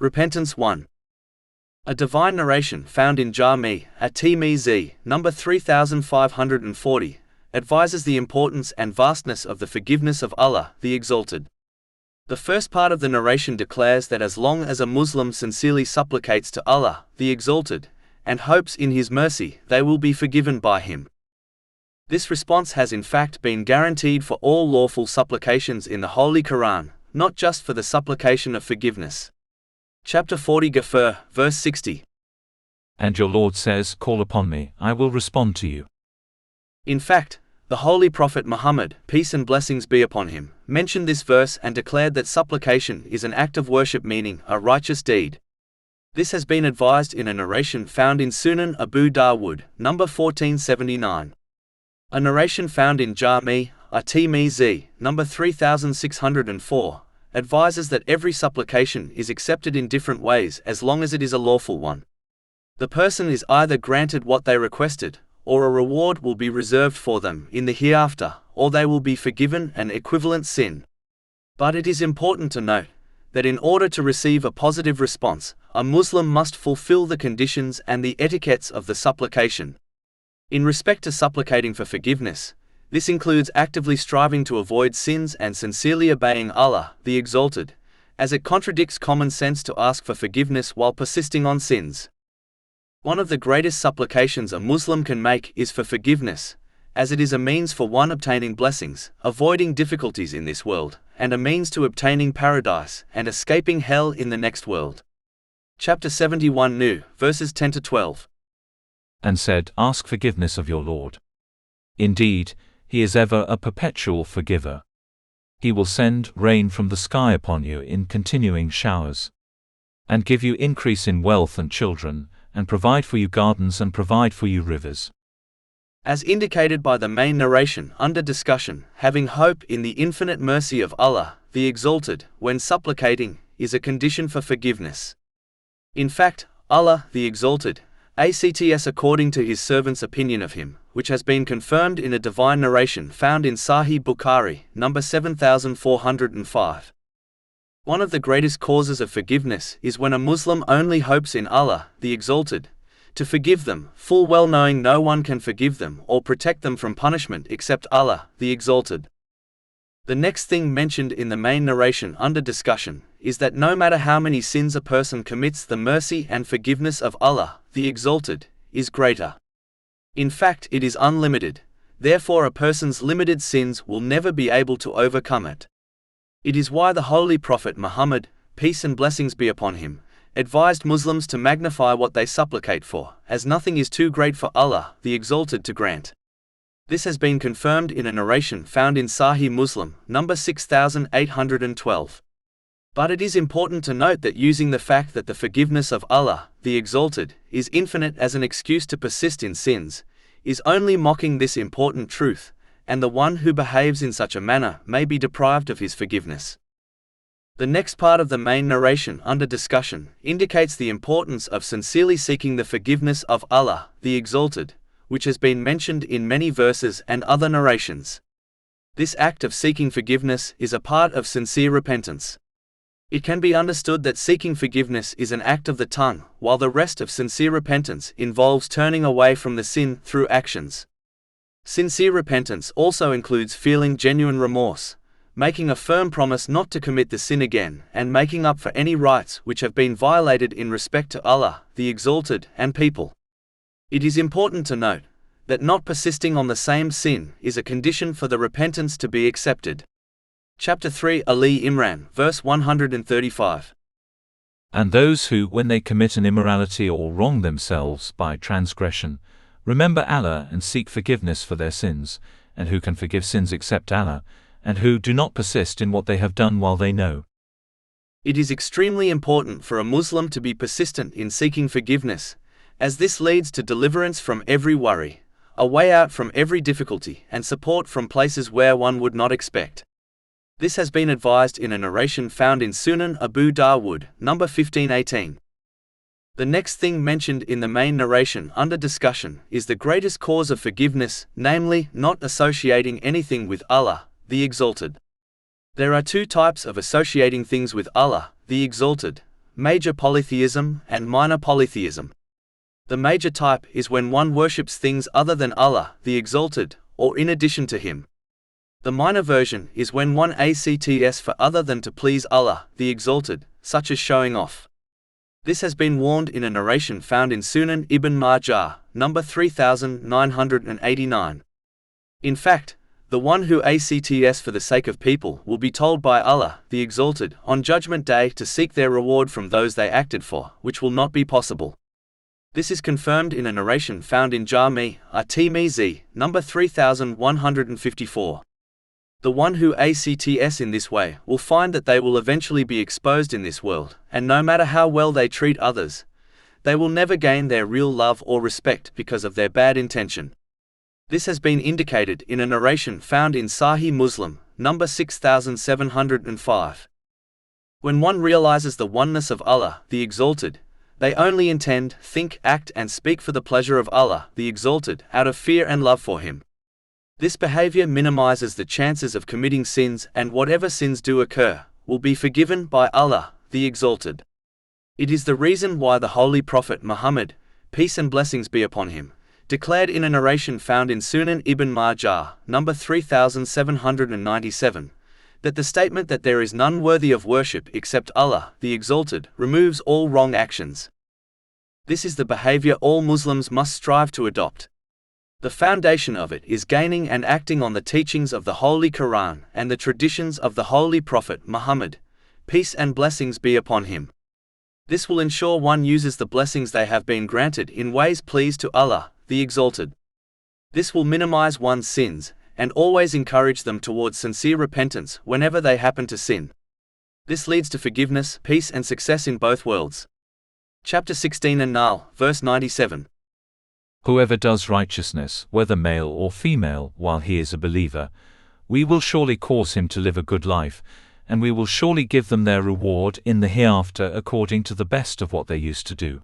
Repentance 1. A divine narration found in Jami, at-Tirmizi, number 3540, advises the importance and vastness of the forgiveness of Allah, the Exalted. The first part of the narration declares that as long as a Muslim sincerely supplicates to Allah, the Exalted, and hopes in His mercy, they will be forgiven by Him. This response has in fact been guaranteed for all lawful supplications in the Holy Quran, not just for the supplication of forgiveness. Chapter 40 Ghafir, verse 60. And your Lord says, "Call upon me, I will respond to you." In fact, the Holy Prophet Muhammad, peace and blessings be upon him, mentioned this verse and declared that supplication is an act of worship, meaning a righteous deed. This has been advised in a narration found in Sunan Abu Dawud, number 1479. A narration found in Jami, at-Tirmizi, number 3604, advises that every supplication is accepted in different ways as long as it is a lawful one. The person is either granted what they requested, or a reward will be reserved for them in the hereafter, or they will be forgiven an equivalent sin. But it is important to note that in order to receive a positive response, a Muslim must fulfill the conditions and the etiquettes of the supplication. In respect to supplicating for forgiveness, this includes actively striving to avoid sins and sincerely obeying Allah, the Exalted, as it contradicts common sense to ask for forgiveness while persisting on sins. One of the greatest supplications a Muslim can make is for forgiveness, as it is a means for one obtaining blessings, avoiding difficulties in this world, and a means to obtaining paradise and escaping hell in the next world. Chapter 71 New, verses 10 to 12. And said, "Ask forgiveness of your Lord. Indeed, He is ever a perpetual forgiver. He will send rain from the sky upon you in continuing showers, and give you increase in wealth and children, and provide for you gardens and provide for you rivers." As indicated by the main narration under discussion, having hope in the infinite mercy of Allah, the Exalted, when supplicating, is a condition for forgiveness. In fact, Allah, the Exalted, acts according to His servant's opinion of Him, which has been confirmed in a divine narration found in Sahih Bukhari, number 7405. One of the greatest causes of forgiveness is when a Muslim only hopes in Allah, the Exalted, to forgive them, full well knowing no one can forgive them or protect them from punishment except Allah, the Exalted. The next thing mentioned in the main narration under discussion is that no matter how many sins a person commits, the mercy and forgiveness of Allah, the Exalted, is greater. In fact, it is unlimited, therefore a person's limited sins will never be able to overcome it. It is why the Holy Prophet Muhammad, peace and blessings be upon him, advised Muslims to magnify what they supplicate for, as nothing is too great for Allah, the Exalted, to grant. This has been confirmed in a narration found in Sahih Muslim, number 6812. But it is important to note that using the fact that the forgiveness of Allah, the Exalted, is infinite as an excuse to persist in sins, is only mocking this important truth, and the one who behaves in such a manner may be deprived of His forgiveness. The next part of the main narration under discussion indicates the importance of sincerely seeking the forgiveness of Allah, the Exalted, which has been mentioned in many verses and other narrations. This act of seeking forgiveness is a part of sincere repentance. It can be understood that seeking forgiveness is an act of the tongue, while the rest of sincere repentance involves turning away from the sin through actions. Sincere repentance also includes feeling genuine remorse, making a firm promise not to commit the sin again, and making up for any rights which have been violated in respect to Allah, the Exalted, and people. It is important to note that not persisting on the same sin is a condition for the repentance to be accepted. Chapter 3 Ali Imran, verse 135. And those who, when they commit an immorality or wrong themselves by transgression, remember Allah and seek forgiveness for their sins, and who can forgive sins except Allah, and who do not persist in what they have done while they know. It is extremely important for a Muslim to be persistent in seeking forgiveness, as this leads to deliverance from every worry, a way out from every difficulty, and support from places where one would not expect. This has been advised in a narration found in Sunan Abu Dawud, number 1518. The next thing mentioned in the main narration under discussion is the greatest cause of forgiveness, namely, not associating anything with Allah, the Exalted. There are two types of associating things with Allah, the Exalted, major polytheism, and minor polytheism. The major type is when one worships things other than Allah, the Exalted, or in addition to Him. The minor version is when one acts for other than to please Allah, the Exalted, such as showing off. This has been warned in a narration found in Sunan Ibn Majah, number 3989. In fact, the one who acts for the sake of people will be told by Allah, the Exalted, on Judgment Day to seek their reward from those they acted for, which will not be possible. This is confirmed in a narration found in Jami' at-Tirmizi, number 3154. The one who acts in this way will find that they will eventually be exposed in this world, and no matter how well they treat others, they will never gain their real love or respect because of their bad intention. This has been indicated in a narration found in Sahih Muslim, number 6705. When one realizes the oneness of Allah, the Exalted, they only intend, think, act and speak for the pleasure of Allah, the Exalted, out of fear and love for Him. This behavior minimizes the chances of committing sins, and whatever sins do occur, will be forgiven by Allah, the Exalted. It is the reason why the Holy Prophet Muhammad, peace and blessings be upon him, declared in a narration found in Sunan Ibn Majah, number 3797, that the statement that there is none worthy of worship except Allah, the Exalted, removes all wrong actions. This is the behavior all Muslims must strive to adopt. The foundation of it is gaining and acting on the teachings of the Holy Quran and the traditions of the Holy Prophet Muhammad, peace and blessings be upon him. This will ensure one uses the blessings they have been granted in ways pleased to Allah, the Exalted. This will minimize one's sins, and always encourage them towards sincere repentance whenever they happen to sin. This leads to forgiveness, peace and success in both worlds. Chapter 16 An-Nahl, verse 97. Whoever does righteousness, whether male or female, while he is a believer, we will surely cause him to live a good life, and we will surely give them their reward in the hereafter according to the best of what they used to do.